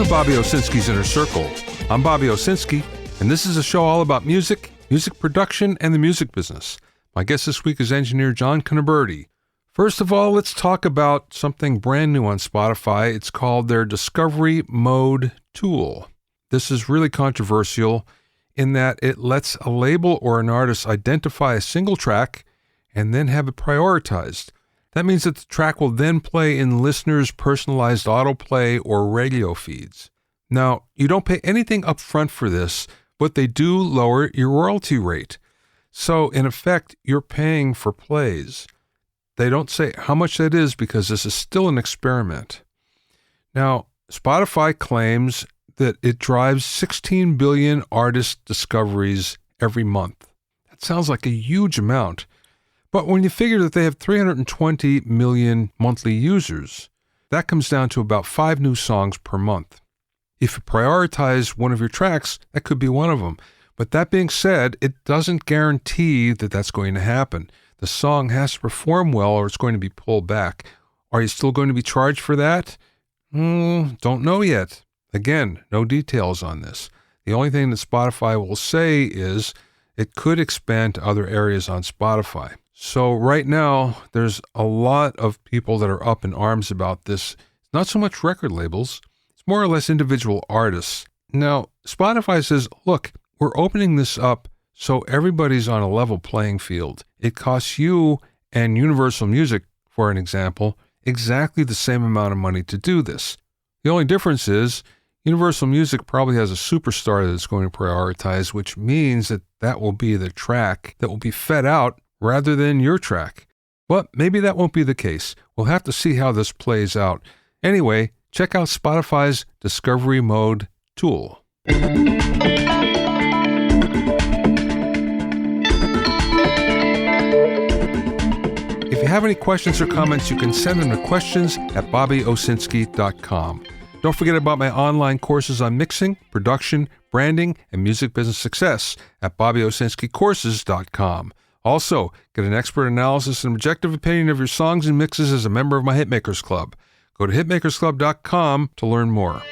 Welcome to Bobby Owsinski's Inner Circle. I'm Bobby Owsinski, and this is a show all about music, music production, and the music business. My guest this week is engineer John Cuniberti. First of all, let's talk about something brand new on Spotify. It's called their Discovery Mode tool. This is really controversial in that it lets a label or an artist identify a single track and then have it prioritized. That means that the track will then play in listeners' personalized autoplay or radio feeds. Now, you don't pay anything up front for this, but they do lower your royalty rate. So, in effect, you're paying for plays. They don't say how much that is because this is still an experiment. Now, Spotify claims that it drives 16 billion artist discoveries every month. That sounds like a huge amount. But when you figure that they have 320 million monthly users, that comes down to about 5 new songs per month. If you prioritize one of your tracks, that could be one of them. But that being said, it doesn't guarantee that that's going to happen. The song has to perform well or it's going to be pulled back. Are you still going to be charged for that? Don't know yet. Again, no details on this. The only thing that Spotify will say is it could expand to other areas on Spotify. So right now, there's a lot of people that are up in arms about this. It's not so much record labels. It's more or less individual artists. Now, Spotify says, look, we're opening this up so everybody's on a level playing field. It costs you and Universal Music, for an example, exactly the same amount of money to do this. The only difference is Universal Music probably has a superstar that it's going to prioritize, which means that that will be the track that will be fed out rather than your track. But maybe that won't be the case. We'll have to see how this plays out. Anyway, check out Spotify's Discovery Mode tool. If you have any questions or comments, you can send them to questions@bobbyowsinski.com. Don't forget about my online courses on mixing, production, branding, and music business success at bobbyowsinskicourses.com. Also, get an expert analysis and objective opinion of your songs and mixes as a member of my Hitmakers Club. Go to hitmakersclub.com to learn more.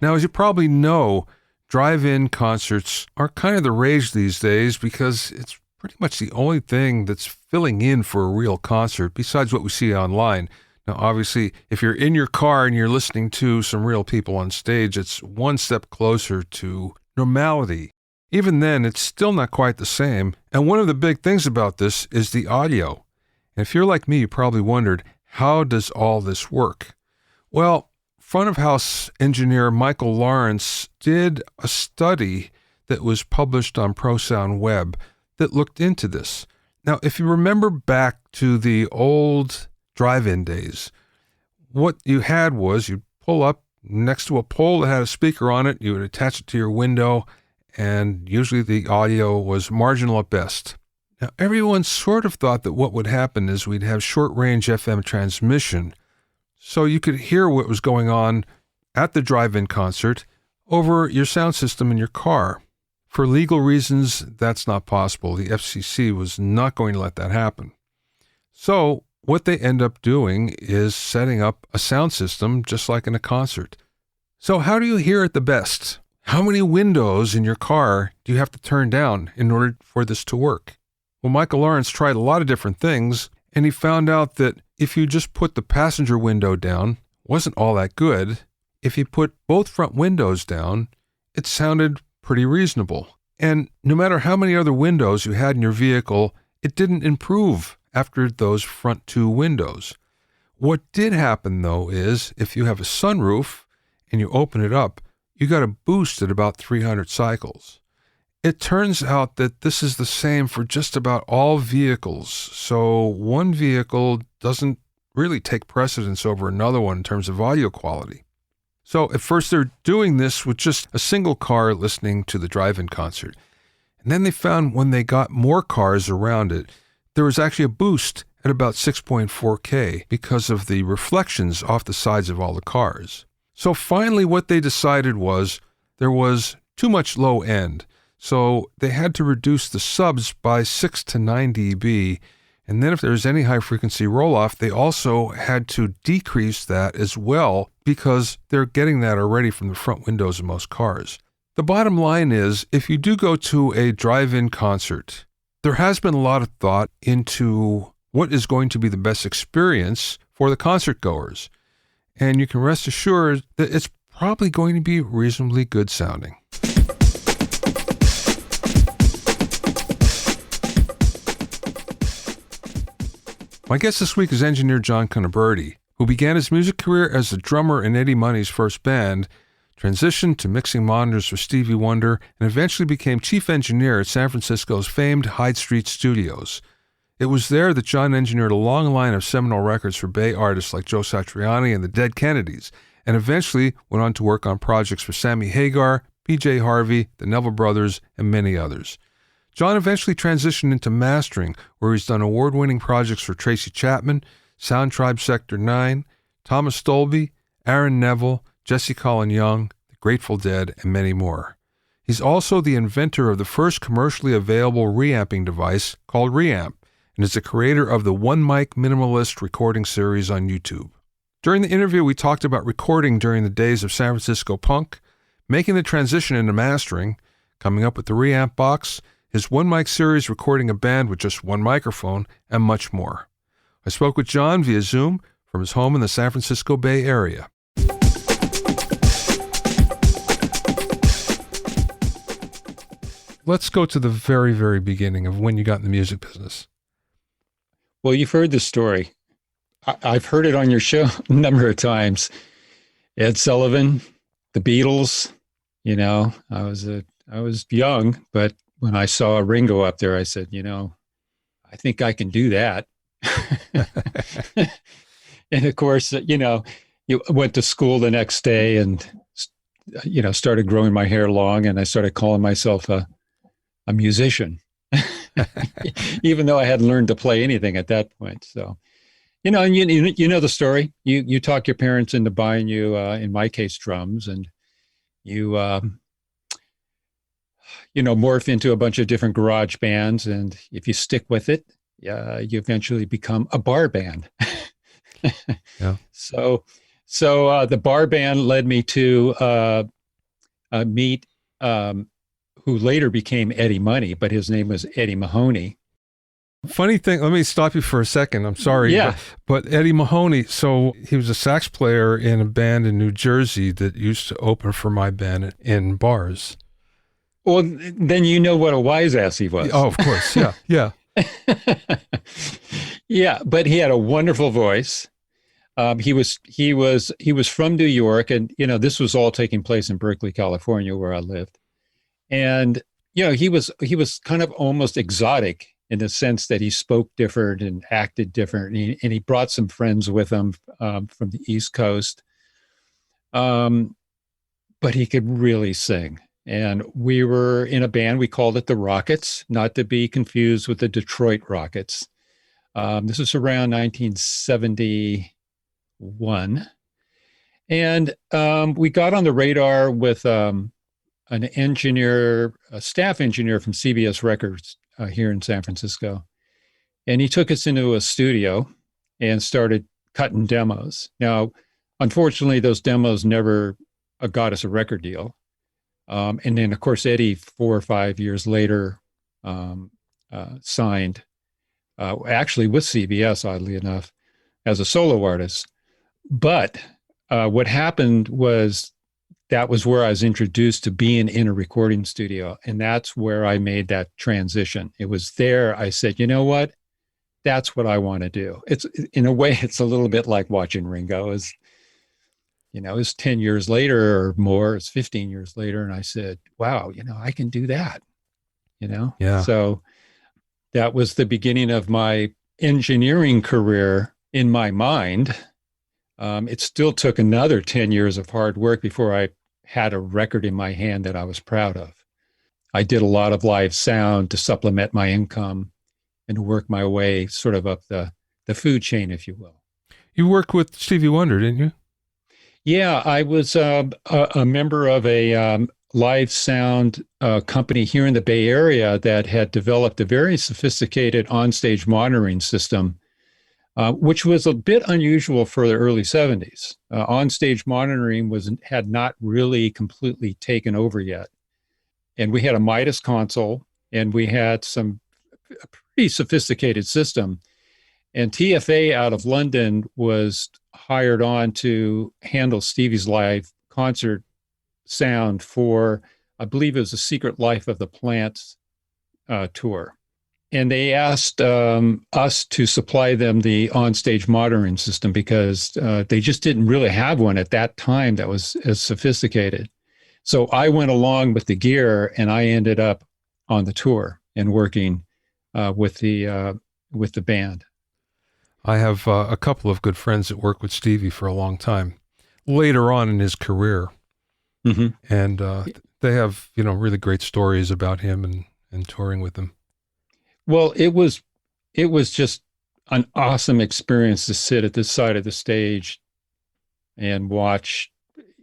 Now, as you probably know, drive-in concerts are kind of the rage these days because it's pretty much the only thing that's filling in for a real concert besides what we see online. Now, obviously, if you're in your car and you're listening to some real people on stage, it's one step closer to normality. Even then, it's still not quite the same. And one of the big things about this is the audio. And if you're like me, you probably wondered, how does all this work? Well, front of house engineer Michael Lawrence did a study that was published on ProSound Web that looked into this. Now, if you remember back to the old drive-in days, what you had was you'd pull up next to a pole that had a speaker on it, you would attach it to your window, and usually the audio was marginal at best. Now, everyone sort of thought that what would happen is we'd have short-range FM transmission, so you could hear what was going on at the drive-in concert over your sound system in your car. For legal reasons, that's not possible. The FCC was not going to let that happen. So what they end up doing is setting up a sound system just like in a concert. So how do you hear it the best? How many windows in your car do you have to turn down in order for this to work? Well, Michael Lawrence tried a lot of different things, and he found out that if you just put the passenger window down, it wasn't all that good. If you put both front windows down, it sounded pretty reasonable. And no matter how many other windows you had in your vehicle, it didn't improve after those front 2 windows. What did happen, though, is if you have a sunroof and you open it up, you got a boost at about 300 cycles. It turns out that this is the same for just about all vehicles. So one vehicle doesn't really take precedence over another one in terms of audio quality. So at first they're doing this with just a single car listening to the drive-in concert. And then they found when they got more cars around it, there was actually a boost at about 6.4K because of the reflections off the sides of all the cars. So finally what they decided was there was too much low end. So they had to reduce the subs by 6 to 9 dB. And then if there's any high-frequency roll-off, they also had to decrease that as well because they're getting that already from the front windows of most cars. The bottom line is, if you do go to a drive-in concert, there has been a lot of thought into what is going to be the best experience for the concert goers. And you can rest assured that it's probably going to be reasonably good sounding. My guest this week is engineer John Cuniberti, who began his music career as a drummer in Eddie Moneyâ's first band, transitioned to mixing monitors for Stevie Wonder, and eventually became chief engineer at San Francisco's famed Hyde Street Studios. It was there that John engineered a long line of seminal records for Bay artists like Joe Satriani and the Dead Kennedyâs, and eventually went on to work on projects for Sammy Hagar, PJ Harvey, the Neville Brothers, and many others. John eventually transitioned into mastering, where he's done award-winning projects for Tracy Chapman, Sound Tribe Sector 9, Thomas Dolby, Aaron Neville, Jesse Colin Young, the Grateful Dead, and many more. He's also the inventor of the first commercially available reamping device called Reamp, and is the creator of the OneMic minimalist recording series on YouTube. During the interview, we talked about recording during the days of San Francisco punk, making the transition into mastering, coming up with the Reamp box, his OneMic series recording a band with just one microphone, and much more. I spoke with John via Zoom from his home in the San Francisco Bay Area. Let's go to the very, very beginning of when you got in the music business. Well, you've heard the story. I've heard it on your show a number of times. Ed Sullivan, the Beatles, I was young, but when I saw Ringo up there, I said, I think I can do that. And of course, you went to school the next day and, started growing my hair long, and I started calling myself a musician, even though I hadn't learned to play anything at that point. So, and you know the story. You talk your parents into buying you, in my case, drums, and you morph into a bunch of different garage bands. And if you stick with it, you eventually become a bar band. Yeah. So the bar band led me to meet who later became Eddie Money, but his name was Eddie Moneyâ. Funny thing, let me stop you for a second. I'm sorry. Yeah. But Eddie Moneyâ, so he was a sax player in a band in New Jersey that used to open for my band in bars. Well, then you know what a wise ass he was. Oh, of course. Yeah. Yeah. Yeah, but he had a wonderful voice. He was from New York, and this was all taking place in Berkeley, California, where I lived. And he was kind of almost exotic in the sense that he spoke different and acted different, and he brought some friends with him from the East Coast. But he could really sing. And we were in a band, we called it the Rockets, not to be confused with the Detroit Rockets. This was around 1971. And we got on the radar with an engineer, a staff engineer from CBS Records here in San Francisco. And he took us into a studio and started cutting demos. Now, unfortunately, those demos never got us a record deal. And then, of course, Eddie, 4 or 5 years later, signed, actually with CBS, oddly enough, as a solo artist. But what happened was that was where I was introduced to being in a recording studio. And that's where I made that transition. It was there I said, you know what? That's what I want to do. It's, in a way, it's a little bit like watching Ringo. It's 10 years later or more, it's 15 years later. And I said, wow, I can do that, Yeah. So that was the beginning of my engineering career in my mind. It still took another 10 years of hard work before I had a record in my hand that I was proud of. I did a lot of live sound to supplement my income and to work my way sort of up the food chain, if you will. You worked with Stevie Wonder, didn't you? Yeah, I was a member of a live sound company here in the Bay Area that had developed a very sophisticated onstage monitoring system, which was a bit unusual for the early 70s. Onstage monitoring had not really completely taken over yet. And we had a Midas console, and we had a pretty sophisticated system. And TFA out of London was hired on to handle Stevie's live concert sound for, I believe it was the Secret Life of the Plants tour. And they asked us to supply them the onstage monitoring system because they just didn't really have one at that time that was as sophisticated. So I went along with the gear, and I ended up on the tour and working with the band. I have a couple of good friends that work with Stevie for a long time, later on in his career. Mm-hmm. And they have, really great stories about him and touring with him. Well, it was just an awesome experience to sit at this side of the stage and watch,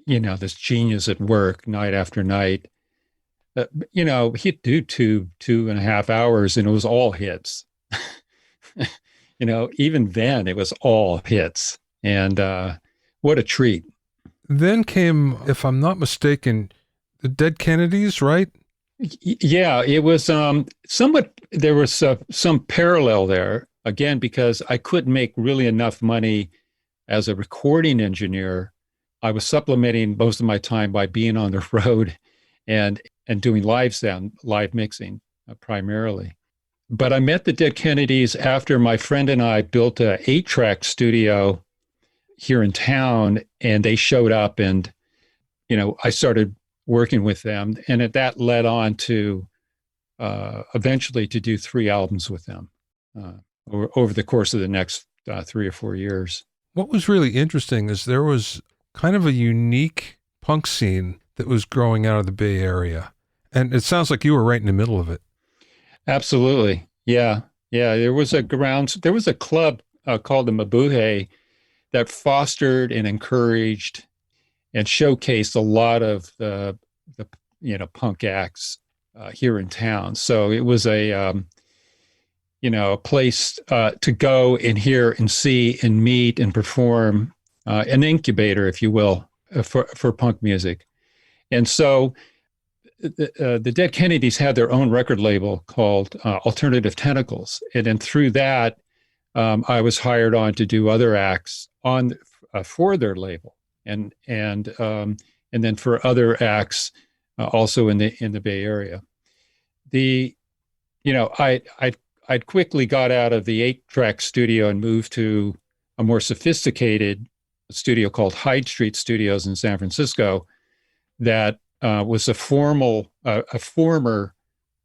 this genius at work night after night. He'd do 2.5 hours, and it was all hits. Even then it was all hits. And what a treat. Then came, if I'm not mistaken, the Dead Kennedys, right? Yeah, it was somewhat, there was some parallel there, again, because I couldn't make really enough money as a recording engineer. I was supplementing most of my time by being on the road and doing live sound, live mixing primarily. But I met the Dead Kennedys after my friend and I built a 8-track studio here in town, and they showed up, and, I started working with them, and that led on to eventually to do 3 albums with them over the course of the next 3 or 4 years. What was really interesting is there was kind of a unique punk scene that was growing out of the Bay Area, and it sounds like you were right in the middle of it. Absolutely. Yeah. There was a club called the Mabuhay that fostered and encouraged and showcased a lot of the punk acts here in town. So it was a place to go and hear and see and meet and perform, an incubator, if you will, for punk music. And so the Dead Kennedys had their own record label called Alternative Tentacles. And then through that, I was hired on to do other acts for their label, and then for other acts also in the Bay Area. I'd quickly got out of the 8-track studio and moved to a more sophisticated studio called Hyde Street Studios in San Francisco that was a former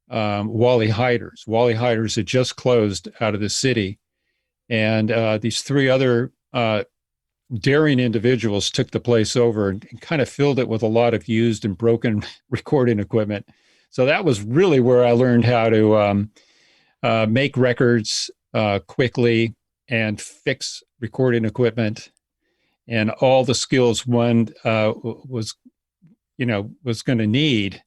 Wally Heider's. Wally Heider's had just closed out of the city, and these 3 other daring individuals took the place over and kind of filled it with a lot of used and broken recording equipment. So that was really where I learned how to make records quickly and fix recording equipment, and all the skills one was going to need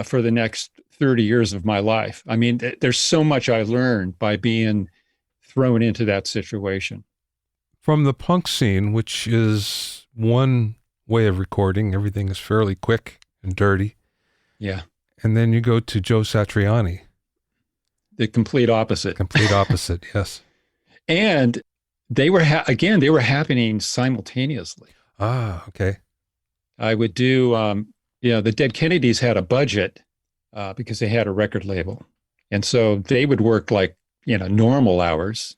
for the next 30 years of my life. I mean, there's so much I learned by being thrown into that situation. From the punk scene, which is one way of recording, everything is fairly quick and dirty. Yeah. And then you go to Joe Satriani. The complete opposite. Complete opposite, yes. And they were, they were happening simultaneously. Ah, okay. I would do, the Dead Kennedys had a budget because they had a record label. And so they would work like, normal hours.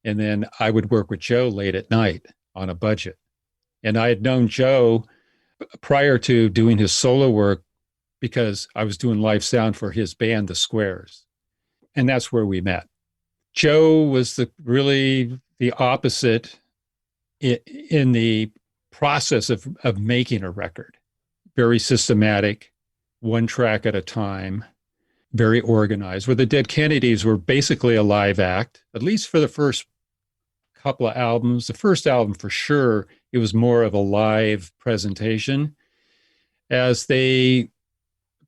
And then I would work with Joe late at night on a budget. And I had known Joe prior to doing his solo work because I was doing live sound for his band, The Squares. And that's where we met. Joe was really the opposite in the process of making a record. Very systematic, 1 track at a time, very organized. Where the Dead Kennedys were basically a live act, at least for the first couple of albums. The first album, for sure, it was more of a live presentation. as they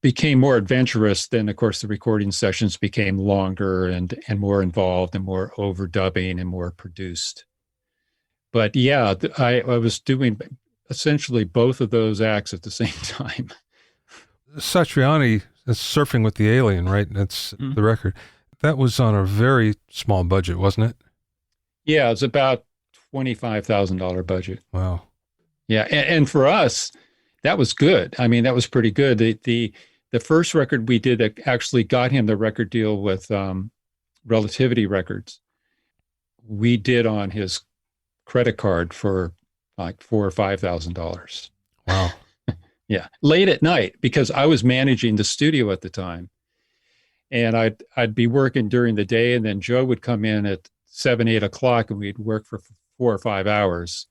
became more adventurous, then of course the recording sessions became longer and more involved and more overdubbing and more produced. But yeah, I was doing essentially both of those acts at the same time. Satriani is Surfing with the Alien, right? That's the record. That was on a very small budget, wasn't it? Yeah, it's about $25,000 budget. Wow. Yeah, and for us, that was good. I mean, that was pretty good. The first record we did that actually got him the record deal with Relativity Records, we did on his credit card for like $4,000 or $5,000. Wow. Yeah, late at night, because I was managing the studio at the time, and I'd be working during the day, and then Joe would come in at 7, 8 o'clock, and we'd work for 4 or 5 hours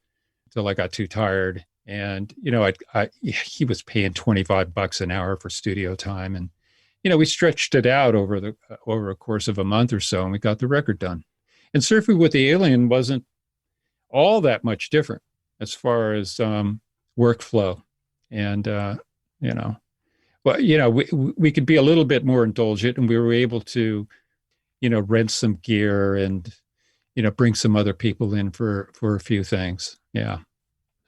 until I got too tired. And he was paying $25 an hour for studio time, and we stretched it out over a course of a month or so, and we got the record done. And Surfing with the Alien wasn't all that much different as far as workflow. And, we could be a little bit more indulgent, and we were able to, rent some gear and, bring some other people in for a few things. Yeah.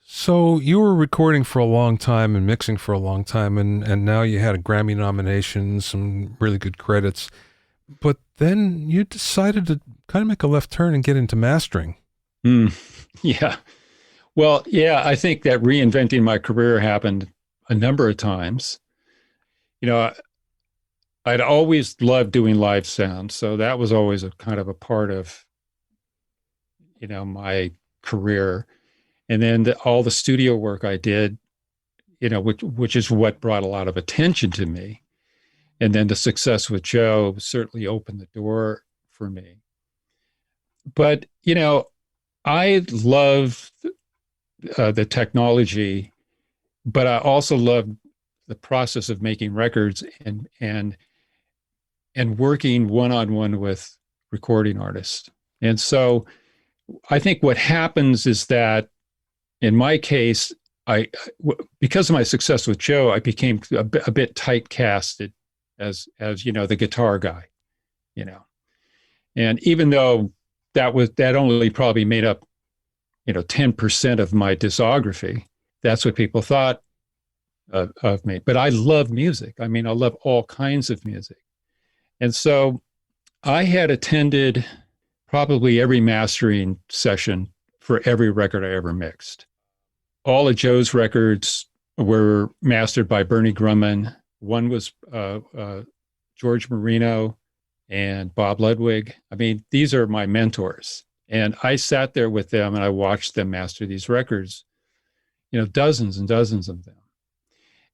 So you were recording for a long time and mixing for a long time, and now you had a Grammy nomination, some really good credits. But then you decided to kind of make a left turn and get into mastering. Yeah. Well, yeah, I think that reinventing my career happened a number of times. I'd always loved doing live sound, so that was always a kind of a part of, my career. And then all the studio work I did, which is what brought a lot of attention to me. And then the success with Joe certainly opened the door for me. But, I love the technology, but I also love the process of making records and working one-on-one with recording artists. And so I think what happens is that in my case, because of my success with Joe, I became a bit typecasted as the guitar guy, and even though that only probably made up 10% of my discography, that's what people thought of me. But I love music. I mean, I love all kinds of music. And so I had attended probably every mastering session for every record I ever mixed. All of Joe's records were mastered by Bernie Grumman. One was George Marino and Bob Ludwig. I mean, these are my mentors. And I sat there with them and I watched them master these records, dozens and dozens of them.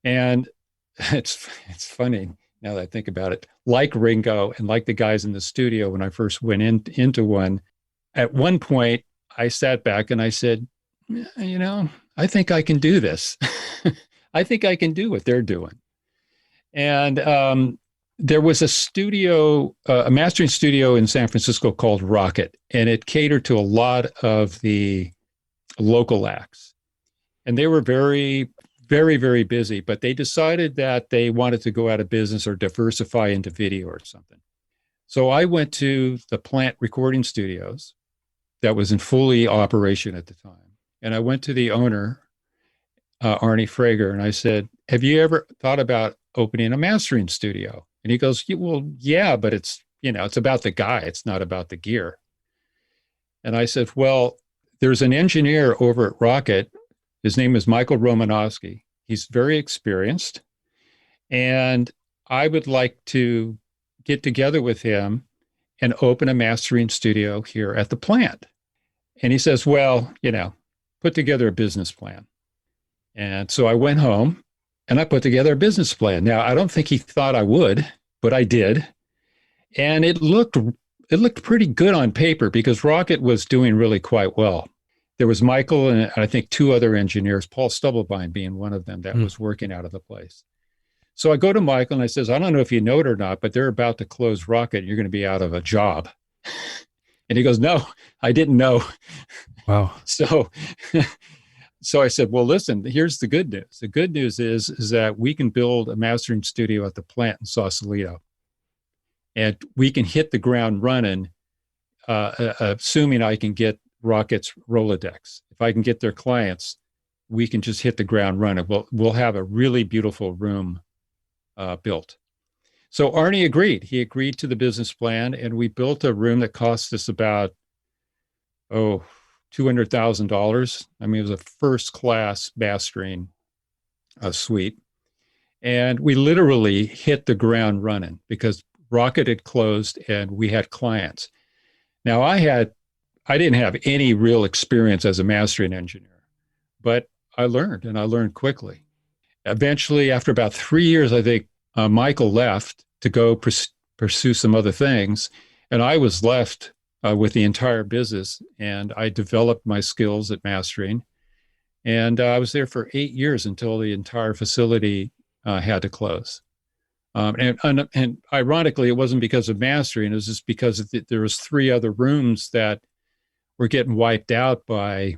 And it's funny now that I think about it. Like Ringo and like the guys in the studio when I first went into one, at one point I sat back and I said, I think I can do this. I think I can do what they're doing. And there was a studio, a mastering studio in San Francisco called Rocket, and it catered to a lot of the local acts. And they were very, very, very busy, but they decided that they wanted to go out of business or diversify into video or something. So I went to the Plant Recording Studios that was in fully operation at the time. And I went to the owner, Arnie Frager, and I said, have you ever thought about opening a mastering studio? And he goes, well, yeah, but it's about the guy. It's not about the gear. And I said, well, there's an engineer over at Rocket. His name is Michael Romanowski. He's very experienced. And I would like to get together with him and open a mastering studio here at the plant. And he says, well, put together a business plan. And so I went home and I put together a business plan. Now, I don't think he thought I would, but I did. And it looked pretty good on paper because Rocket was doing really quite well. There was Michael and I think 2 other engineers, Paul Stubblebine being one of them, that was working out of the place. So I go to Michael and I says, I don't know if you know it or not, but they're about to close Rocket and you're going to be out of a job. And he goes, no, I didn't know. Wow. So So I said, well, listen, here's the good news. The good news is that we can build a mastering studio at the plant in Sausalito. And we can hit the ground running, assuming I can get Rocket's Rolodex. If I can get their clients, we can just hit the ground running. We'll have a really beautiful room built. So Arnie agreed. He agreed to the business plan, and we built a room that cost us about, $200,000. I mean, it was a first-class mastering suite. And we literally hit the ground running because Rocket had closed and we had clients. Now, I didn't have any real experience as a mastering engineer, but I learned quickly. Eventually, after about 3 years, I think Michael left to go pursue some other things, and I was left with the entire business, and I developed my skills at mastering. And I was there for 8 years until the entire facility had to close. And ironically, it wasn't because of mastering. It was just because there was 3 other rooms that were getting wiped out by,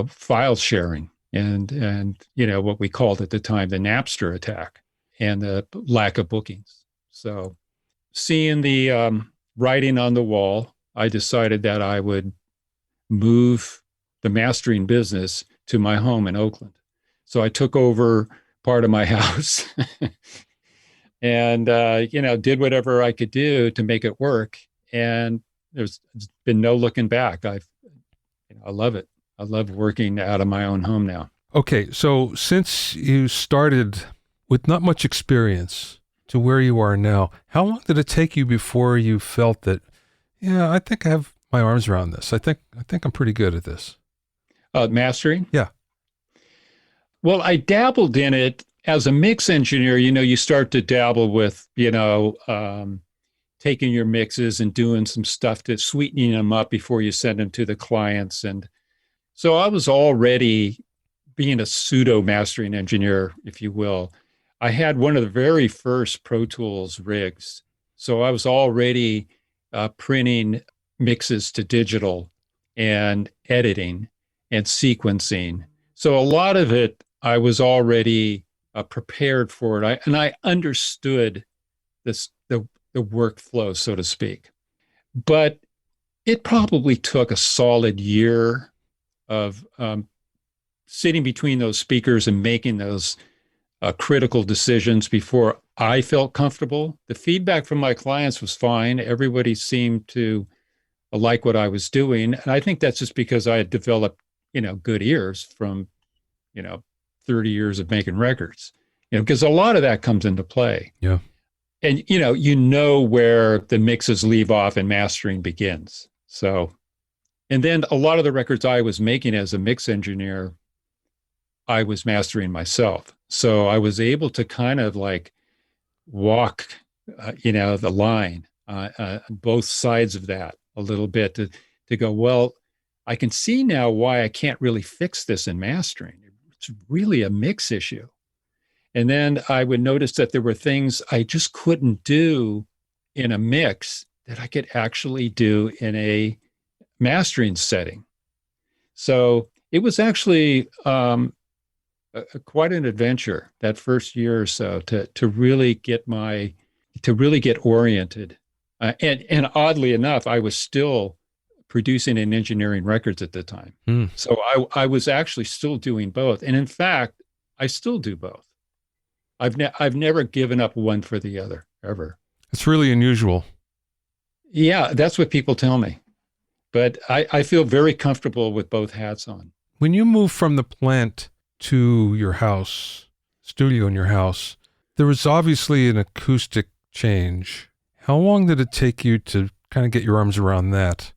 file sharing and what we called at the time the Napster attack and the lack of bookings. So seeing the writing on the wall, I decided that I would move the mastering business to my home in Oakland. So I took over part of my house and, did whatever I could do to make it work. And there's been no looking back. I love it. I love working out of my own home now. Okay, so since you started with not much experience to where you are now, how long did it take you before you felt that, I think I have my arms around this. I think I'm pretty good at this. Mastering? Yeah. Well, I dabbled in it as a mix engineer. You start to dabble with, taking your mixes and doing some stuff to sweetening them up before you send them to the clients. And so I was already being a pseudo mastering engineer, if you will. I had one of the very first Pro Tools rigs. So I was already printing mixes to digital and editing and sequencing. So a lot of it, I was already prepared for it. I understood the workflow, so to speak. But it probably took a solid year of sitting between those speakers and making those critical decisions before I felt comfortable. The feedback from my clients was fine. Everybody seemed to like what I was doing. And I think that's just because I had developed, good ears from, 30 years of making records, because a lot of that comes into play. Yeah. And, where the mixes leave off and mastering begins. So, and then a lot of the records I was making as a mix engineer, I was mastering myself. So I was able to kind of like walk, the line, both sides of that a little bit to go, well, I can see now why I can't really fix this in mastering. It's really a mix issue. And then I would notice that there were things I just couldn't do in a mix that I could actually do in a mastering setting. So it was actually quite an adventure that first year or so to really get oriented. And oddly enough, I was still producing and engineering records at the time. So I was actually still doing both. And in fact, I still do both. I've never given up one for the other, ever. It's really unusual. Yeah, that's what people tell me. But I feel very comfortable with both hats on. When you moved from the plant to your house, studio in your house, there was obviously an acoustic change. How long did it take you to kind of get your arms around that?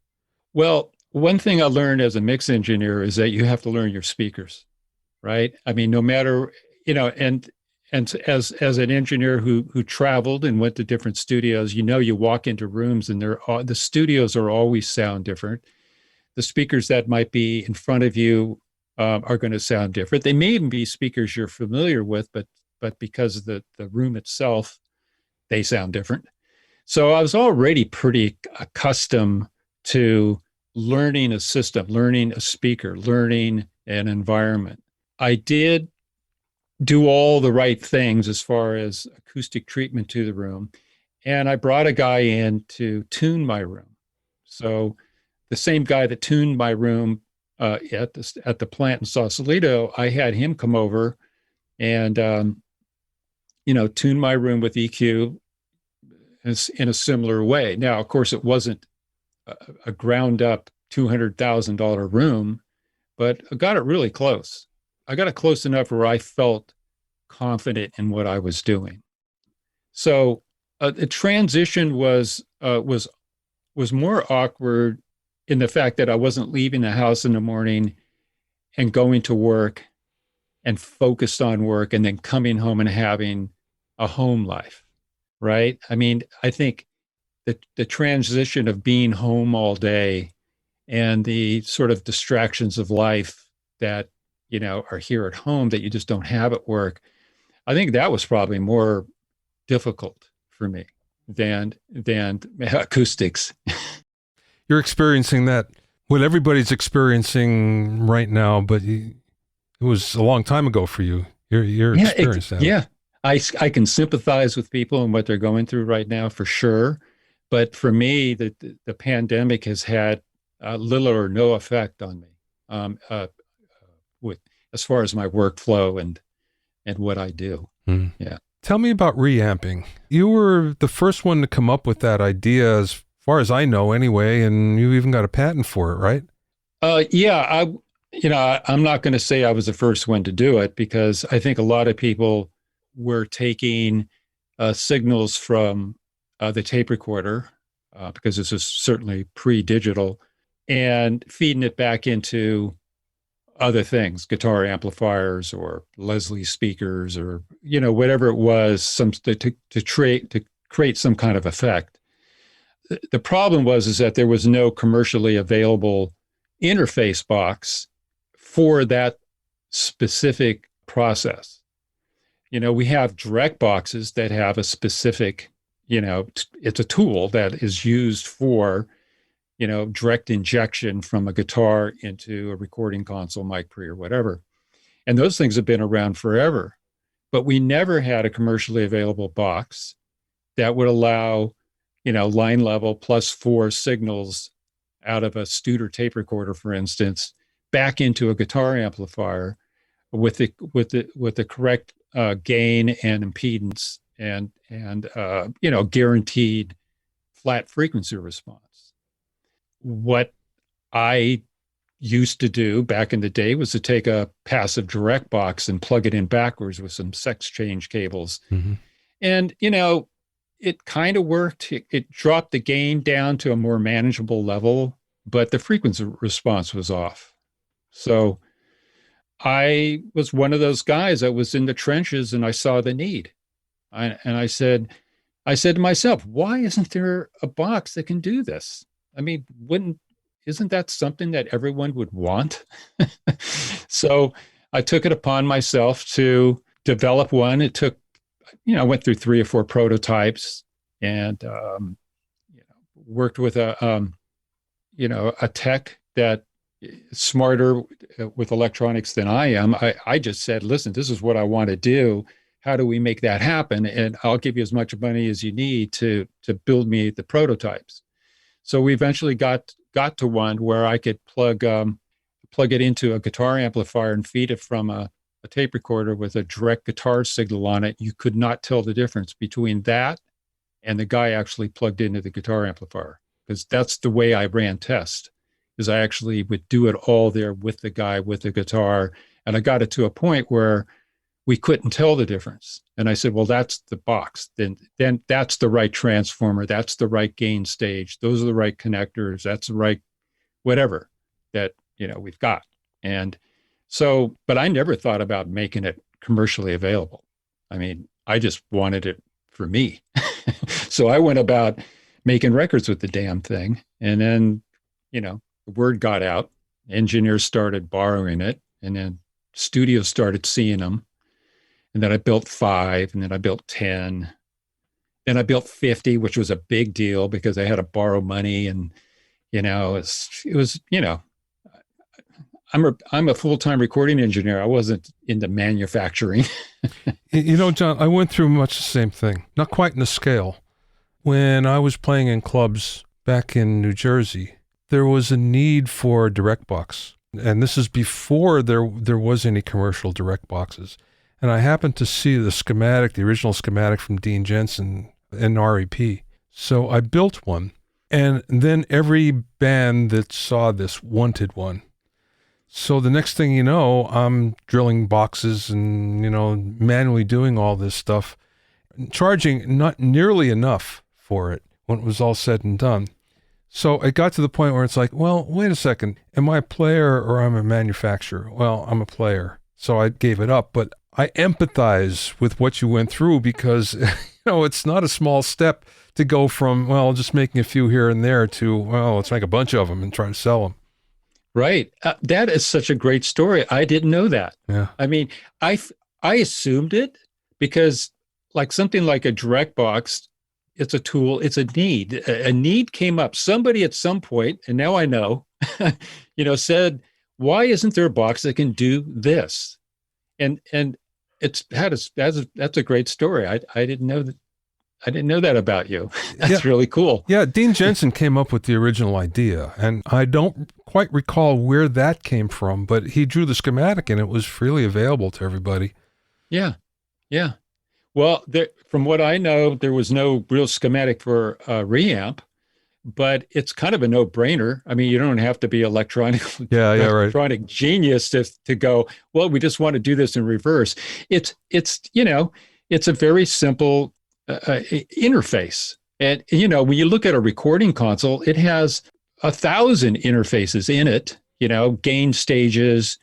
Well, one thing I learned as a mix engineer is that you have to learn your speakers, right? I mean, no matter, and as an engineer who traveled and went to different studios, you walk into rooms and the studios are always sound different. The speakers that might be in front of you are going to sound different. They may even be speakers you're familiar with, but because of the room itself, they sound different. So I was already pretty accustomed to learning a system, learning a speaker, learning and environment. I did do all the right things as far as acoustic treatment to the room. And I brought a guy in to tune my room. So the same guy that tuned my room at the plant in Sausalito, I had him come over and tune my room with EQ in a similar way. Now, of course, it wasn't a ground up $200,000 room, but I got it really close. I got it close enough where I felt confident in what I was doing. So the transition was more awkward in the fact that I wasn't leaving the house in the morning and going to work and focused on work and then coming home and having a home life, right? I mean, I think the transition of being home all day and the sort of distractions of life that, are here at home that you just don't have at work, I think that was probably more difficult for me than acoustics. You're experiencing that, what everybody's experiencing right now, but it was a long time ago for you. You're experiencing that. Yeah. I can sympathize with people and what they're going through right now for sure. But for me, the pandemic has had little or no effect on me with as far as my workflow and what I do. Mm. Yeah. Tell me about reamping. You were the first one to come up with that idea, as far as I know anyway, and you even got a patent for it, right? Yeah. I'm not going to say I was the first one to do it because I think a lot of people were taking signals from the tape recorder, because this is certainly pre-digital, and feeding it back into other things, guitar amplifiers or Leslie speakers or, whatever it was, to create some kind of effect. The problem is that there was no commercially available interface box for that specific process. We have direct boxes that have a specific, it's a tool that is used for, direct injection from a guitar into a recording console, mic pre, or whatever. And those things have been around forever. But we never had a commercially available box that would allow, line level +4 signals out of a Studer tape recorder, for instance, back into a guitar amplifier with the correct gain and impedance and guaranteed flat frequency response. What I used to do back in the day was to take a passive direct box and plug it in backwards with some sex change cables. Mm-hmm. And, it kind of worked. It dropped the gain down to a more manageable level, but the frequency response was off. So I was one of those guys that was in the trenches and I saw the need. I said to myself, why isn't there a box that can do this? I mean, isn't that something that everyone would want? So I took it upon myself to develop one. It took, I went through 3 or 4 prototypes and, worked with a tech that is smarter with electronics than I am. I just said, listen, this is what I want to do. How do we make that happen? And I'll give you as much money as you need to build me the prototypes. So we eventually got to one where I could plug it into a guitar amplifier and feed it from a tape recorder with a direct guitar signal on it. You could not tell the difference between that and the guy actually plugged into the guitar amplifier, because that's the way I ran tests, is I actually would do it all there with the guy with the guitar. And I got it to a point where we couldn't tell the difference. And I said, well, that's the box. Then that's the right transformer. That's the right gain stage. Those are the right connectors. That's the right whatever that, we've got. And so, but I never thought about making it commercially available. I mean, I just wanted it for me. So I went about making records with the damn thing. And then, the word got out. Engineers started borrowing it. And then studios started seeing them. And then I built 5, and then I built 10. Then I built 50, which was a big deal because I had to borrow money. And, it was I'm a full-time recording engineer. I wasn't into manufacturing. John, I went through much the same thing, not quite in the scale. When I was playing in clubs back in New Jersey, there was a need for a direct box. And this is before there was any commercial direct boxes. And I happened to see the original schematic from Dean Jensen and REP. So I built one. And then every band that saw this wanted one. So the next thing you know, I'm drilling boxes and, manually doing all this stuff, charging not nearly enough for it when it was all said and done. So it got to the point where it's like, well, wait a second. Am I a player or I'm a manufacturer? Well, I'm a player. So I gave it up. But I empathize with what you went through because, it's not a small step to go from, just making a few here and there to, let's make a bunch of them and try to sell them. Right. That is such a great story. I didn't know that. Yeah. I mean, I assumed it because like something like a direct box, it's a tool, it's a need. A need came up. Somebody at some point, and now I know, said, why isn't there a box that can do this? And that's a great story. I didn't know that. I didn't know that about you. That's really cool. Yeah, Dean Jensen came up with the original idea, and I don't quite recall where that came from, but he drew the schematic and it was freely available to everybody. Yeah. Well, from what I know, there was no real schematic for Reamp, but it's kind of a no-brainer. I mean, you don't have to be electronic genius to go, well, we just want to do this in reverse. It's a very simple interface. And, when you look at a recording console, it has 1,000 interfaces in it, gain stages,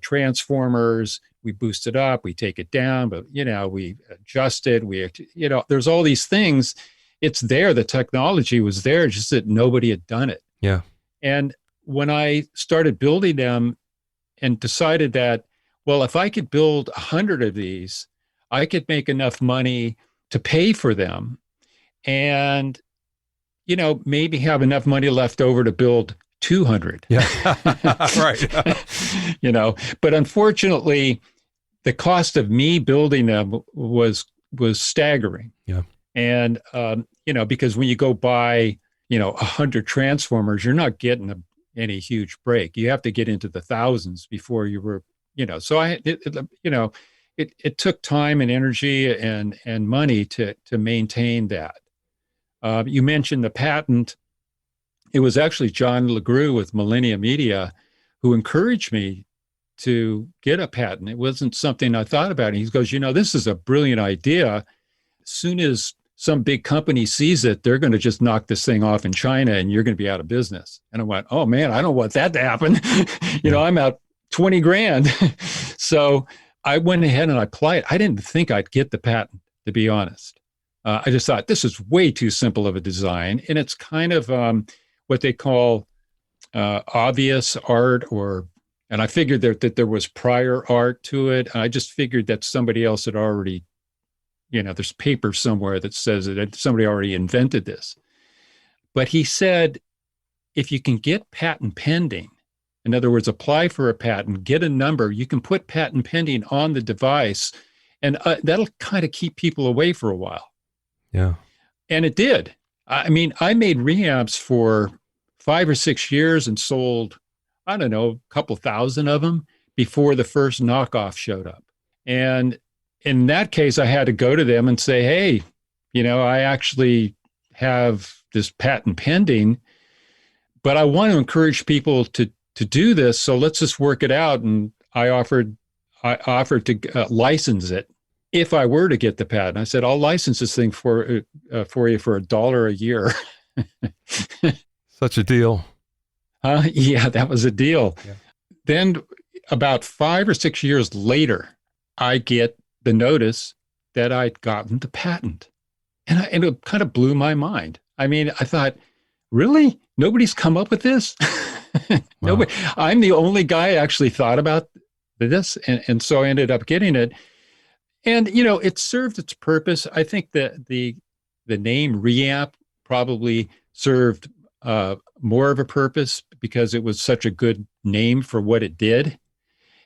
transformers, we boost it up, we take it down, but, we adjust it, there's all these things. It's there. The technology was there, just that nobody had done it. Yeah. And when I started building them and decided that, well, if I could build 100 of these, I could make enough money to pay for them and, maybe have enough money left over to build 200. Yeah. Right. But unfortunately, the cost of me building them was staggering. Yeah. And, because when you go buy, 100 transformers, you're not getting any huge break. You have to get into the thousands before you were, so it took time and energy and money to maintain that. You mentioned the patent. It was actually John LeGroux with Millennium Media who encouraged me to get a patent. It wasn't something I thought about. And he goes, this is a brilliant idea. As soon as some big company sees it, they're going to just knock this thing off in China and you're going to be out of business. And I went, oh man, I don't want that to happen. I'm out 20 grand. So I went ahead and I applied. I didn't think I'd get the patent, to be honest. I just thought this is way too simple of a design. And it's kind of what they call obvious art, and I figured that there was prior art to it. I just figured that somebody else had already, there's paper somewhere that says that somebody already invented this. But he said, if you can get patent pending, in other words, apply for a patent, get a number, you can put patent pending on the device, and that'll kind of keep people away for a while. Yeah. And it did. I mean, I made reamps for 5 or 6 years and sold, I don't know, a couple thousand of them before the first knockoff showed up. And in that case, I had to go to them and say, hey, I actually have this patent pending, but I want to encourage people to do this. So let's just work it out. And I offered to license it if I were to get the patent. I said, I'll license this thing for you for $1 a year. Such a deal. Yeah, that was a deal. Yeah. Then about 5 or 6 years later, I get the notice that I'd gotten the patent. And it kind of blew my mind. I mean, I thought, really? Nobody's come up with this? Wow. Nobody. I'm the only guy actually thought about this. And so I ended up getting it. And, it served its purpose. I think that the name Reamp probably served more of a purpose because it was such a good name for what it did.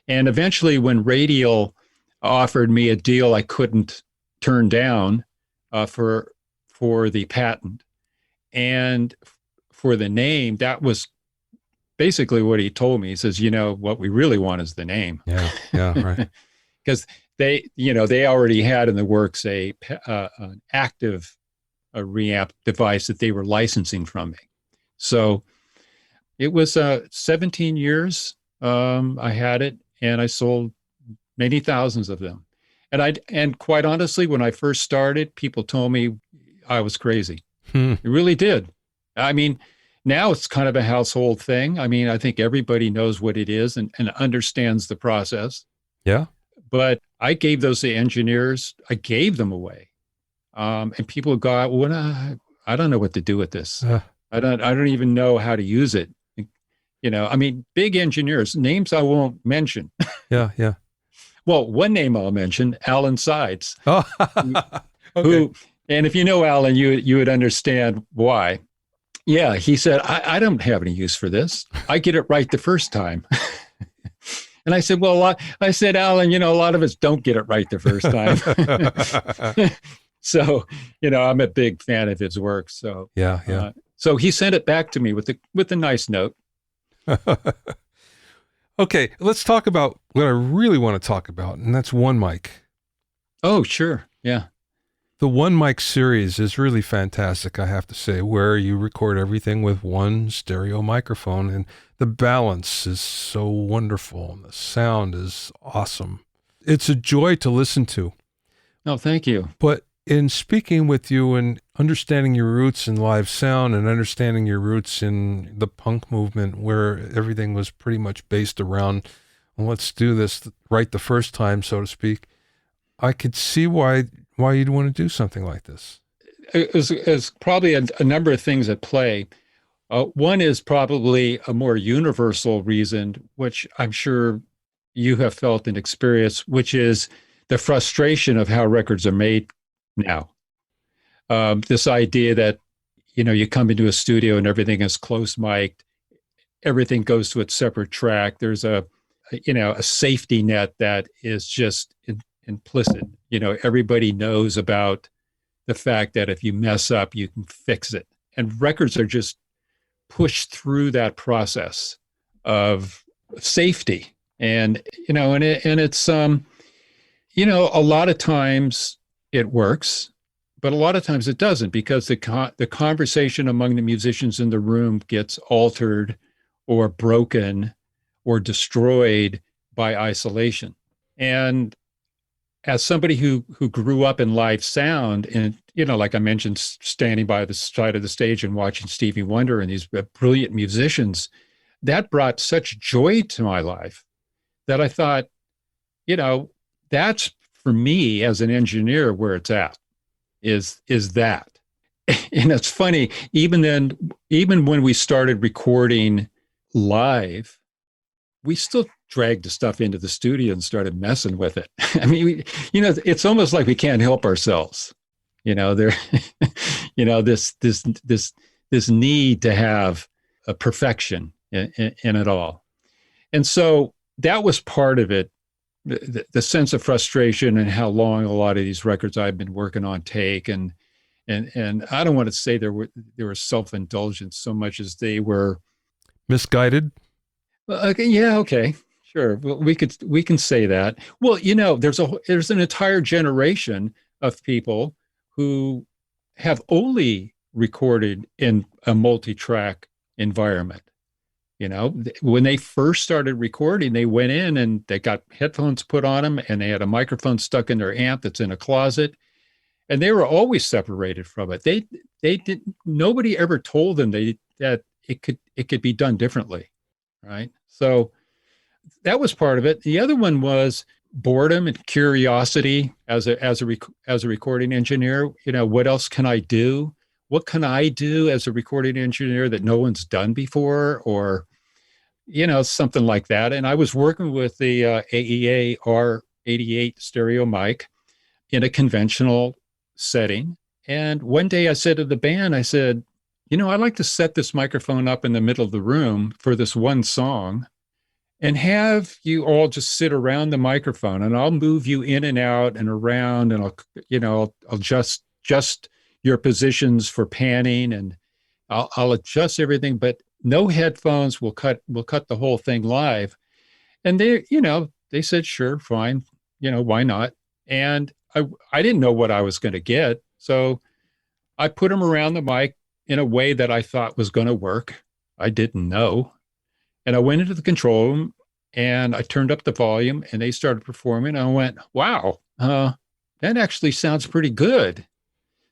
And eventually, when Radial offered me a deal I couldn't turn down for the patent and for the name, that was basically what he told me. He says, what we really want is the name. Yeah, right. Because they already had in the works an active reamp device that they were licensing from me. So it was 17 years I had it, and I sold many thousands of them. And quite honestly, when I first started, people told me I was crazy. It really did. I mean, now it's kind of a household thing. I mean, I think everybody knows what it is and understands the process. Yeah. But I gave those to engineers. I gave them away. And people go, well, I don't know what to do with this. I don't even know how to use it. I mean, big engineers, names I won't mention. Yeah. Well, one name I'll mention, Alan Sides. Oh, okay. And if you know Alan, you would understand why. Yeah, he said, I don't have any use for this. I get it right the first time. And I said, well, I said, Alan, a lot of us don't get it right the first time. So, I'm a big fan of his work. So, yeah. So he sent it back to me with a nice note. Okay, let's talk about what I really want to talk about, and that's OneMic. Oh, sure. Yeah. The OneMic series is really fantastic, I have to say, where you record everything with one stereo microphone, and the balance is so wonderful, and the sound is awesome. It's a joy to listen to. Oh, thank you. But in speaking with you and understanding your roots in live sound and understanding your roots in the punk movement, where everything was pretty much based around, well, let's do this right the first time, so to speak, I could see why you'd want to do something like this. There's probably a number of things at play. One is probably a more universal reason, which I'm sure you have felt and experienced, which is the frustration of how records are made now. This idea that, you come into a studio and everything is close mic'd, everything goes to its separate track. There's a safety net that is just implicit. Everybody knows about the fact that if you mess up, you can fix it. And records are just pushed through that process of safety. And, it's, a lot of times it works, but a lot of times it doesn't, because the conversation among the musicians in the room gets altered or broken or destroyed by isolation. And as somebody who grew up in live sound and, like I mentioned, standing by the side of the stage and watching Stevie Wonder and these brilliant musicians, that brought such joy to my life that I thought, that's for me as an engineer where it's at, is that. And it's funny, even when we started recording live, we still dragged the stuff into the studio and started messing with it. I mean, it's almost like we can't help ourselves. This need to have a perfection in it all. And so that was part of it, the sense of frustration and how long a lot of these records I've been working on take. And I don't want to say they were self-indulgent so much as they were misguided. Yeah. Okay. Sure. Well, we can say that. Well, there's an entire generation of people who have only recorded in a multi-track environment. When they first started recording, they went in and they got headphones put on them and they had a microphone stuck in their amp that's in a closet, and they were always separated from it. Nobody ever told them that it could be done differently. Right. So that was part of it. The other one was boredom and curiosity as a recording engineer. What else can I do? What can I do as a recording engineer that no one's done before, or, something like that. And I was working with the AEA R88 stereo mic in a conventional setting. And one day I said to the band, I said, I'd like to set this microphone up in the middle of the room for this one song and have you all just sit around the microphone, and I'll move you in and out and around, and I'll just your positions for panning, and I'll adjust everything, but no headphones. Will cut the whole thing live. And they said, sure, fine, why not? And I didn't know what I was going to get. So I put them around the mic in a way that I thought was going to work. I didn't know. And I went into the control room and I turned up the volume and they started performing. And I went, wow, that actually sounds pretty good.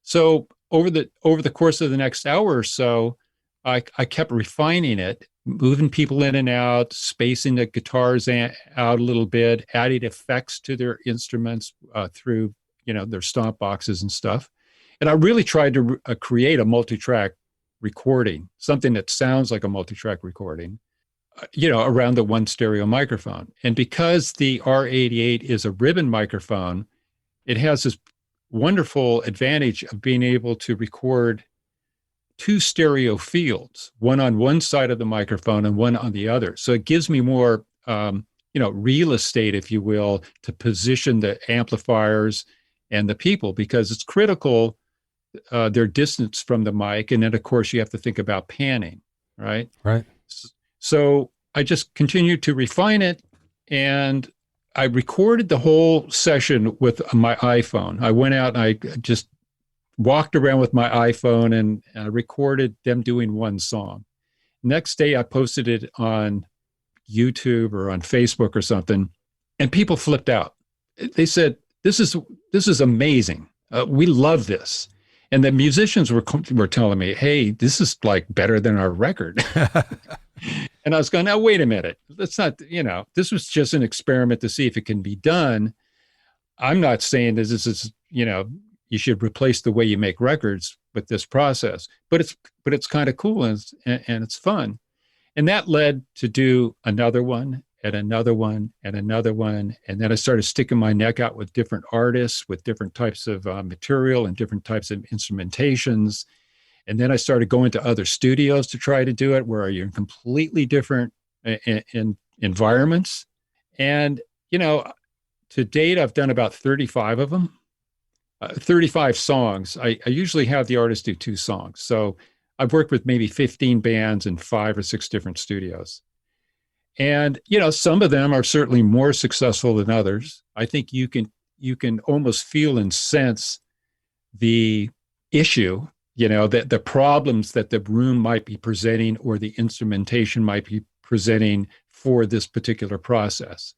So over the course of the next hour or so, I kept refining it, moving people in and out, spacing the guitars out a little bit, adding effects to their instruments through their stomp boxes and stuff. And I really tried to create a multi-track recording, something that sounds like a multi-track recording, around the one stereo microphone. And because the R88 is a ribbon microphone, it has this wonderful advantage of being able to record two stereo fields, one on one side of the microphone and one on the other. So it gives me more, real estate, if you will, to position the amplifiers and the people, because it's critical, their distance from the mic. And then, of course, you have to think about panning, right? Right. So I just continued to refine it, and I recorded the whole session with my iPhone. I went out and I just walked around with my iPhone and recorded them doing one song. Next day, I posted it on YouTube or on Facebook or something, and people flipped out. They said, "This is amazing. We love this." And the musicians were telling me, "Hey, this is like better than our record." And I was going, "Now wait a minute. Let's not. This was just an experiment to see if it can be done. I'm not saying this is you should replace the way you make records with this process, but it's kind of cool and it's fun." And that led to do another one and another one and another one. And then I started sticking my neck out with different artists, with different types of material and different types of instrumentations. And then I started going to other studios to try to do it, where you're in completely different in environments. And, to date, I've done about 35 of them. 35 songs. I usually have the artist do 2 songs. So I've worked with maybe 15 bands in 5 or 6 different studios. And, some of them are certainly more successful than others. I think you can almost feel and sense the issue, that the problems that the room might be presenting or the instrumentation might be presenting for this particular process.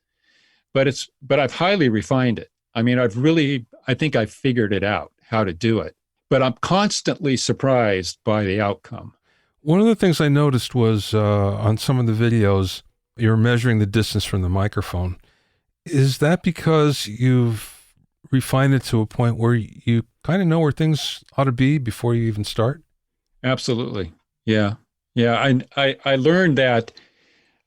But I've highly refined it. I mean, I think I've figured it out how to do it, but I'm constantly surprised by the outcome. One of the things I noticed was on some of the videos, you're measuring the distance from the microphone. Is that because you've refined it to a point where you kind of know where things ought to be before you even start? Absolutely. Yeah. Yeah. I learned that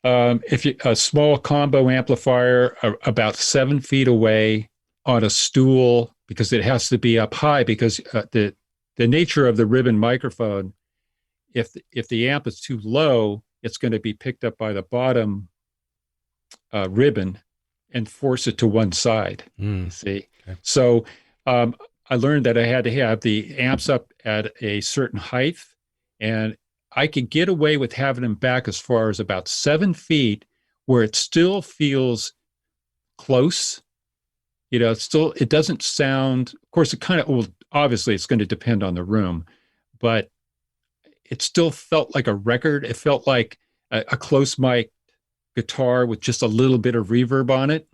if a small combo amplifier about 7 feet away on a stool, because it has to be up high, because the nature of the ribbon microphone, if the amp is too low, it's going to be picked up by the bottom ribbon and force it to one side. See? Okay. So I learned that I had to have the amps up at a certain height, and I could get away with having them back as far as about 7 feet, where it still feels close. It doesn't sound, of course, obviously it's going to depend on the room, but it still felt like a record. It felt like a close mic guitar with just a little bit of reverb on it.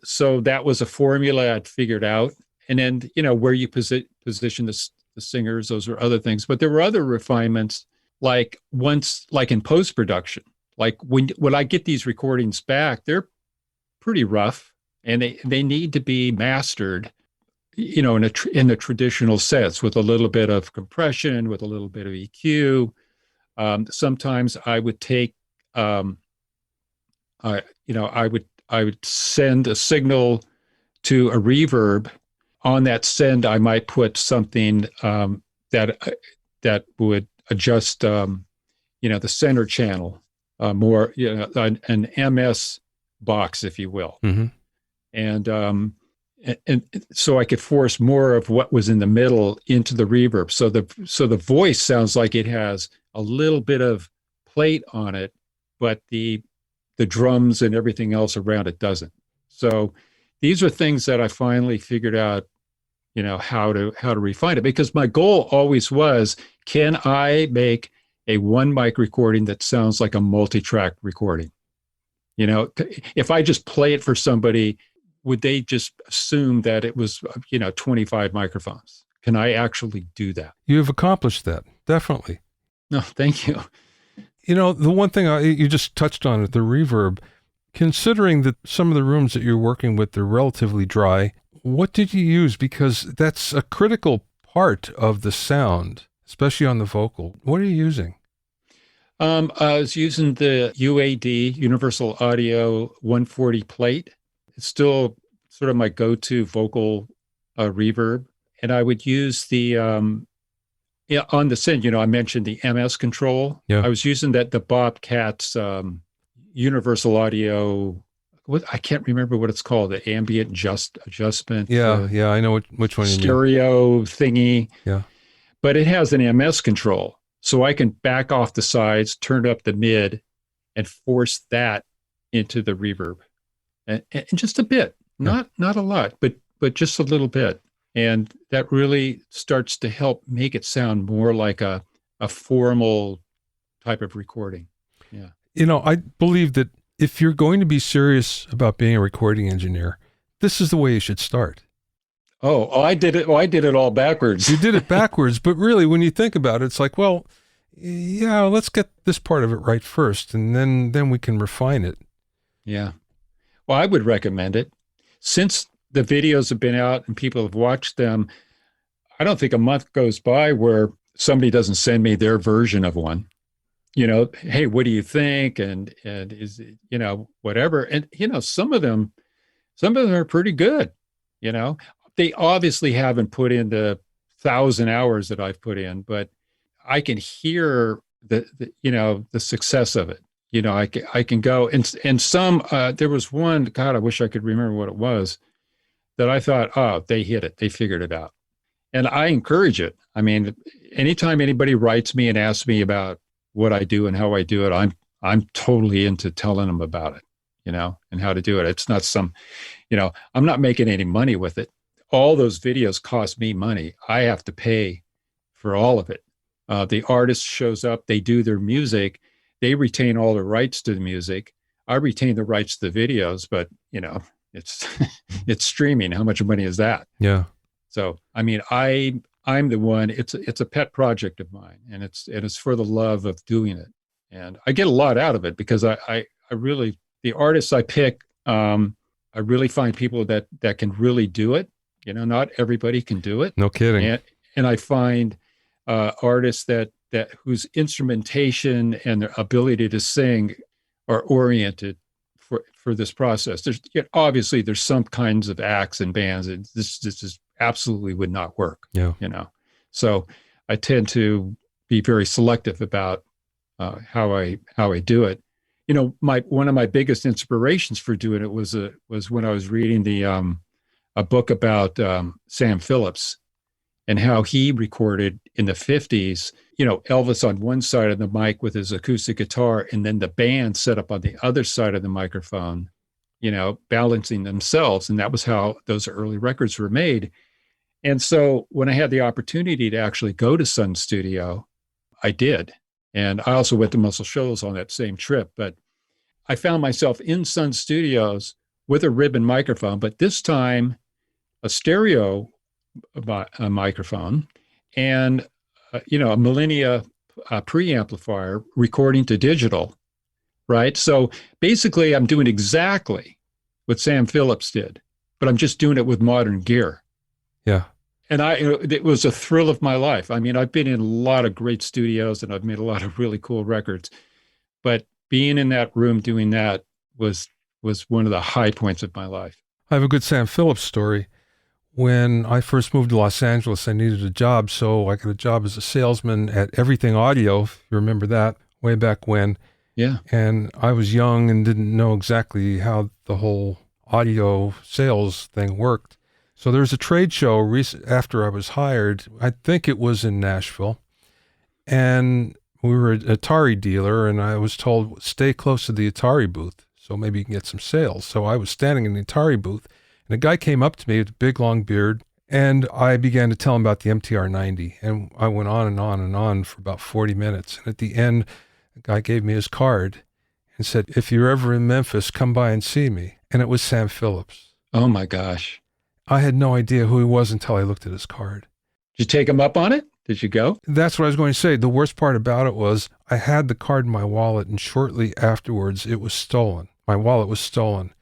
So that was a formula I'd figured out. And then, where you position the singers, those are other things. But there were other refinements, like in post-production. Like when I get these recordings back, they're pretty rough, and they need to be mastered, in the traditional sense, with a little bit of compression, with a little bit of EQ. Sometimes I would take, I would send a signal to a reverb. On that send, I might put something that would adjust, the center channel more, an MS box, if you will. Mm-hmm. And so I could force more of what was in the middle into the reverb. So the voice sounds like it has a little bit of plate on it, but the drums and everything else around it doesn't. So these are things that I finally figured out, how to refine it, because my goal always was, can I make a one mic recording that sounds like a multi-track recording? If I just play it for somebody, would they just assume that it was, 25 microphones? Can I actually do that? You've accomplished that, definitely. No, thank you. The one thing you just touched on, the reverb, considering that some of the rooms that you're working with, they're relatively dry, what did you use? Because that's a critical part of the sound, especially on the vocal. What are you using? I was using the UAD, Universal Audio 140 plate. It's still sort of my go-to vocal reverb. And I would use the, on the synth, I mentioned the MS control. Yeah. I was using the Bobcat's Universal Audio, I can't remember what it's called, the ambient adjustment. Yeah, I know which one you mean. Stereo thingy. Yeah. But it has an MS control. So I can back off the sides, turn up the mid, and force that into the reverb. And just a bit, not a lot, but just a little bit. And that really starts to help make it sound more like a formal type of recording. Yeah. I believe that if you're going to be serious about being a recording engineer, this is the way you should start. Oh, I did it. Oh, I did it all backwards. You did it backwards, but really, when you think about it, it's like, well, yeah, let's get this part of it right first, and then we can refine it. Yeah. Well, I would recommend it. Since the videos have been out and people have watched them, I don't think a month goes by where somebody doesn't send me their version of one. Hey, what do you think? And is it, whatever. And some of them are pretty good. They obviously haven't put in the 1,000 hours that I've put in, but I can hear the success of it. I can go and some, there was one, God, I wish I could remember what it was, that I thought, oh, they hit it. They figured it out. And I encourage it. I mean, anytime anybody writes me and asks me about what I do and how I do it, I'm totally into telling them about it, and how to do it. It's not I'm not making any money with it. All those videos cost me money. I have to pay for all of it. The artist shows up, they do their music, they retain all the rights to the music. I retain the rights to the videos, but it's it's streaming. How much money is that? Yeah. So I mean, I'm the one. It's a pet project of mine, and it's for the love of doing it, and I get a lot out of it because I really, the artists I pick, I really find people that can really do it. Not everybody can do it. No kidding. And I find artists that whose instrumentation and their ability to sing are oriented for this process. There's obviously there's some kinds of acts and bands and this is absolutely would not work. Yeah. So I tend to be very selective about how I do it. One of my biggest inspirations for doing it was when I was reading a book about Sam Phillips and how he recorded in the 50s, Elvis on one side of the mic with his acoustic guitar, and then the band set up on the other side of the microphone, balancing themselves. And that was how those early records were made. And so when I had the opportunity to actually go to Sun Studio, I did. And I also went to Muscle Shoals on that same trip. But I found myself in Sun Studios with a ribbon microphone, but this time a stereo microphone and a Moneyâ preamplifier recording to digital, right? So basically I'm doing exactly what Sam Phillips did, but I'm just doing it with modern gear. Yeah. And it was a thrill of my life. I mean, I've been in a lot of great studios and I've made a lot of really cool records, but being in that room doing that was one of the high points of my life. I have a good Sam Phillips story. when I first moved to Los Angeles, I needed a job. So I got a job as a salesman at Everything Audio, if you remember that, way back when. Yeah. And I was young and didn't know exactly how the whole audio sales thing worked. So there was a trade show after I was hired. I think it was in Nashville. And we were an Atari dealer, and I was told, stay close to the Atari booth so maybe you can get some sales. So I was standing in the Atari booth, and a guy came up to me with a big, long beard, and I began to tell him about the MTR 90. And I went on and on and on for about 40 minutes. And at the end, the guy gave me his card and said, if you're ever in Memphis, come by and see me. And it was Sam Phillips. Oh, my gosh. I had no idea who he was until I looked at his card. Did you take him up on it? Did you go? That's what I was going to say. The worst part about it was I had the card in my wallet, and shortly afterwards, it was stolen. My wallet was stolen.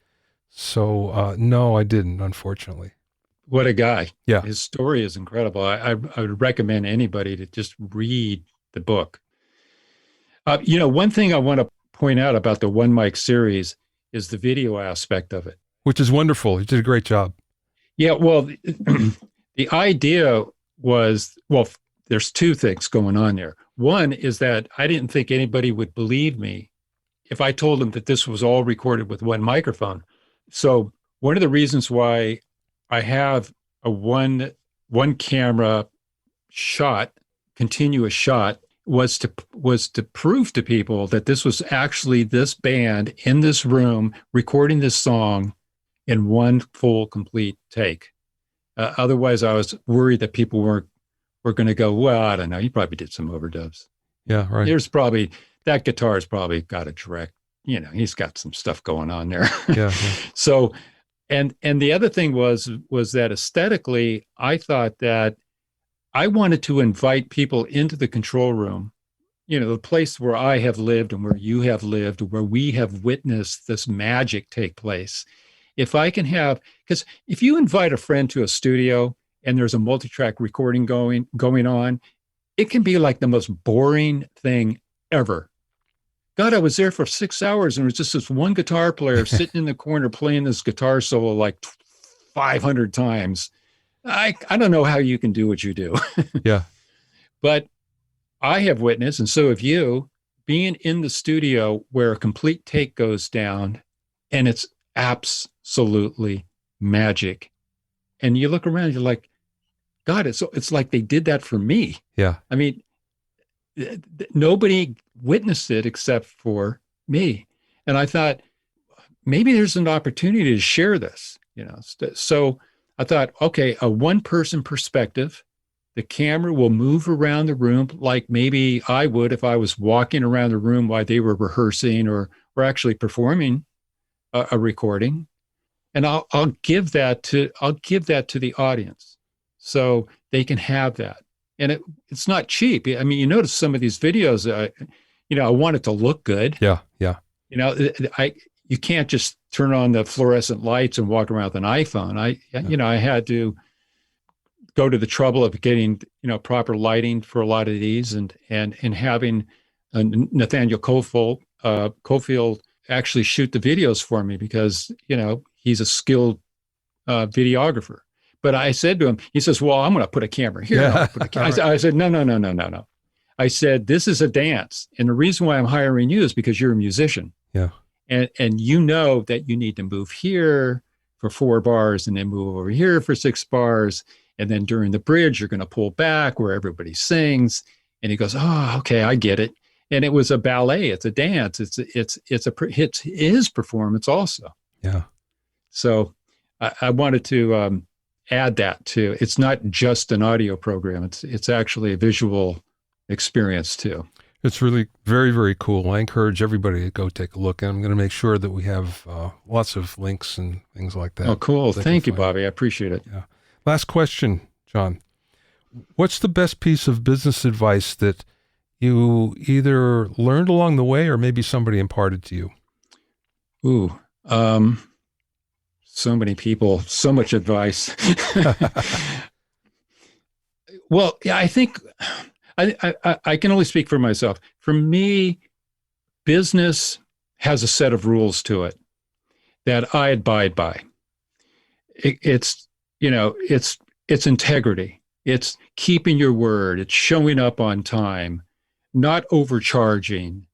So, no, I didn't, unfortunately. What a guy. Yeah. His story is incredible. I would recommend anybody to just read the book. One thing I want to point out about the OneMic series is the video aspect of it. Which is wonderful. You did a great job. Yeah, well, the idea was, there's two things going on there. One is that I didn't think anybody would believe me if I told them that this was all recorded with one microphone. So one of the reasons why I have a one camera shot, continuous shot, was to prove to people that this was actually this band in this room recording this song in one full, complete take. Otherwise, I was worried that people were going to go, well, I don't know, he probably did some overdubs. Yeah, right. That guitar's probably got a direct, he's got some stuff going on there. Yeah. So, and the other thing was that aesthetically, I thought that I wanted to invite people into the control room, the place where I have lived and where you have lived, where we have witnessed this magic take place. If I can because if you invite a friend to a studio and there's a multi-track recording going on, it can be like the most boring thing ever. God, I was there for 6 hours and it was just this one guitar player sitting in the corner playing this guitar solo like 500 times. I don't know how you can do what you do. Yeah. But I have witnessed, and so have you, being in the studio where a complete take goes down and it's absolutely magic. And you look around, you're like, God, it's like they did that for me. Yeah. I mean, nobody witnessed it except for me. And I thought, maybe there's an opportunity to share this, So I thought, okay, a one-person perspective. The camera will move around the room like maybe I would if I was walking around the room while they were rehearsing or actually performing a recording. And I'll give that to the audience so they can have that. And it's not cheap. I mean, you notice some of these videos, I want it to look good. Yeah. Yeah. You can't just turn on the fluorescent lights and walk around with an iPhone. I had to go to the trouble of getting, proper lighting for a lot of these and having Nathaniel Cofield actually shoot the videos for me because, he's a skilled videographer. But I said to him, he says, well, I'm going to put a camera here. Yeah. I said, no. I said, this is a dance. And the reason why I'm hiring you is because you're a musician. Yeah. And you know that you need to move here for 4 bars and then move over here for 6 bars. And then during the bridge, you're going to pull back where everybody sings. And he goes, oh, okay, I get it. And it was a ballet. It's a dance. It's his performance also. Yeah. So I wanted to add that too. It's not just an audio program. It's actually a visual experience too. It's really very, very cool. I encourage everybody to go take a look. And I'm going to make sure that we have lots of links and things like that. Oh, cool. Thank you, Bobby. I appreciate it. Yeah. Last question, John. What's the best piece of business advice that you either learned along the way or maybe somebody imparted to you? Ooh, so many people, so much advice. Well, yeah, I think I can only speak for myself. For me, business has a set of rules to it that I abide by. It's it's integrity. It's keeping your word. It's showing up on time, not overcharging,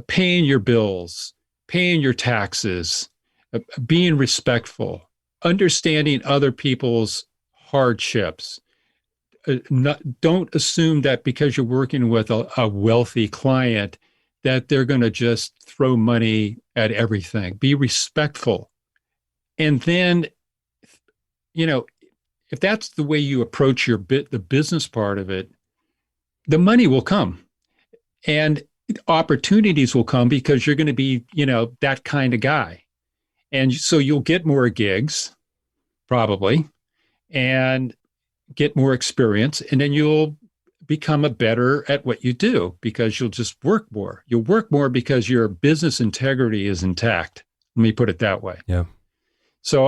paying your bills, paying your taxes, being respectful, understanding other people's hardships. Don't assume that because you're working with a wealthy client that they're going to just throw money at everything. Be respectful. And then, if that's the way you approach the business part of it, the money will come and opportunities will come because you're going to be, that kind of guy. And so you'll get more gigs, probably, and get more experience. And then you'll become better at what you do because you'll just work more. You'll work more because your business integrity is intact. Let me put it that way. Yeah. So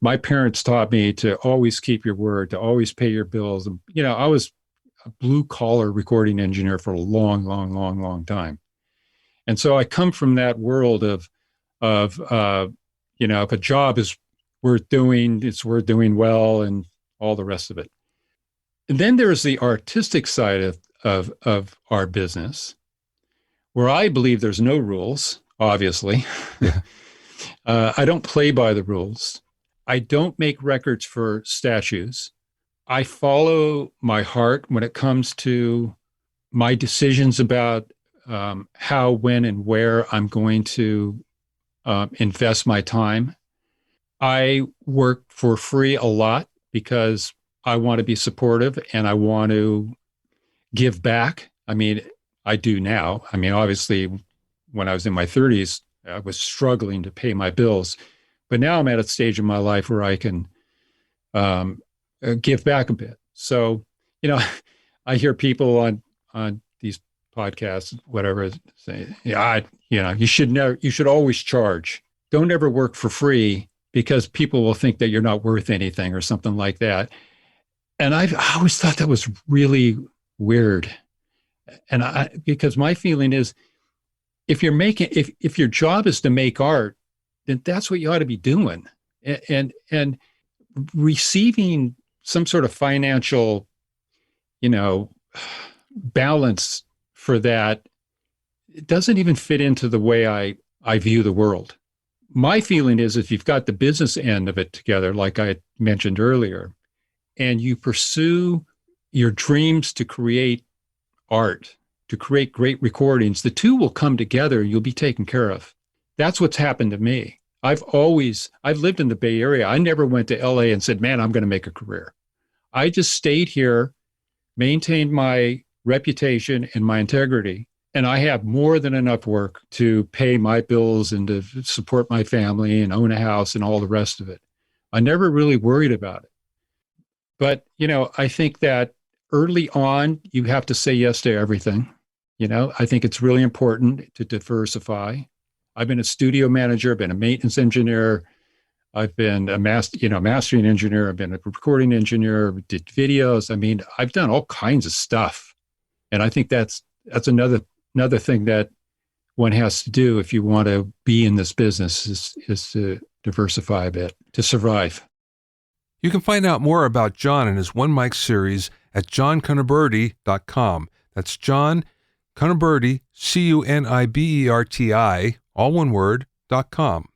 my parents taught me to always keep your word, to always pay your bills. I was a blue collar recording engineer for a long, long, long, long time. And so I come from that world of if a job is worth doing, it's worth doing well and all the rest of it. And then there's the artistic side of our business, where I believe there's no rules, obviously. Yeah. I don't play by the rules. I don't make records for statues. I follow my heart when it comes to my decisions about how, when, and where I'm going to invest my time. I work for free a lot because I want to be supportive and I want to give back. I mean, I do now. I mean, obviously, when I was in my 30s, I was struggling to pay my bills. But now I'm at a stage in my life where I can give back a bit. So, I hear people on these podcasts, whatever, say, you should always charge. Don't ever work for free because people will think that you're not worth anything or something like that. And I always thought that was really weird. And because my feeling is, if your job is to make art, then that's what you ought to be doing. And receiving some sort of financial, balance for that, it doesn't even fit into the way I view the world. My feeling is if you've got the business end of it together, like I mentioned earlier, and you pursue your dreams to create art, to create great recordings, the two will come together and you'll be taken care of. That's what's happened to me. I've lived in the Bay Area. I never went to LA and said, man, I'm going to make a career. I just stayed here, maintained my reputation and my integrity, and I have more than enough work to pay my bills and to support my family and own a house and all the rest of it. I never really worried about it. But, I think that early on, you have to say yes to everything. I think it's really important to diversify. I've been a studio manager, I've been a maintenance engineer, I've been a mastering engineer, I've been a recording engineer, did videos. I mean, I've done all kinds of stuff. And I think that's another thing that one has to do if you want to be in this business is to diversify a bit to survive. You can find out more about John and his OneMic series at johncuniberti.com. That's John Cuniberti, Cuniberti, all one word, .com.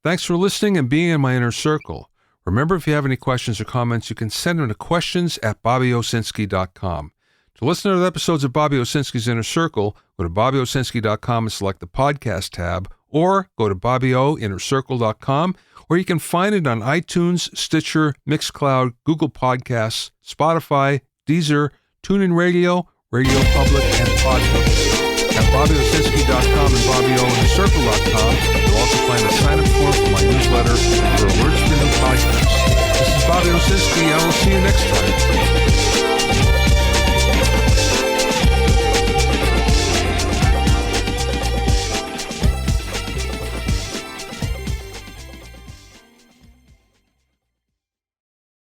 Thanks for listening and being in my inner circle. Remember, if you have any questions or comments, you can send them to questions@bobbyowsinski.com. To listen to other episodes of Bobby Owsinski's Inner Circle, go to bobbyowsinski.com and select the podcast tab, or go to bobbyowinnercircle.com, or you can find it on iTunes, Stitcher, Mixcloud, Google Podcasts, Spotify, Deezer, TuneIn Radio, Radio Public, and Podcasts. At bobbyowsinski.com and bobbyowinnercircle.com, you'll also find a sign-up form for my newsletter for alerts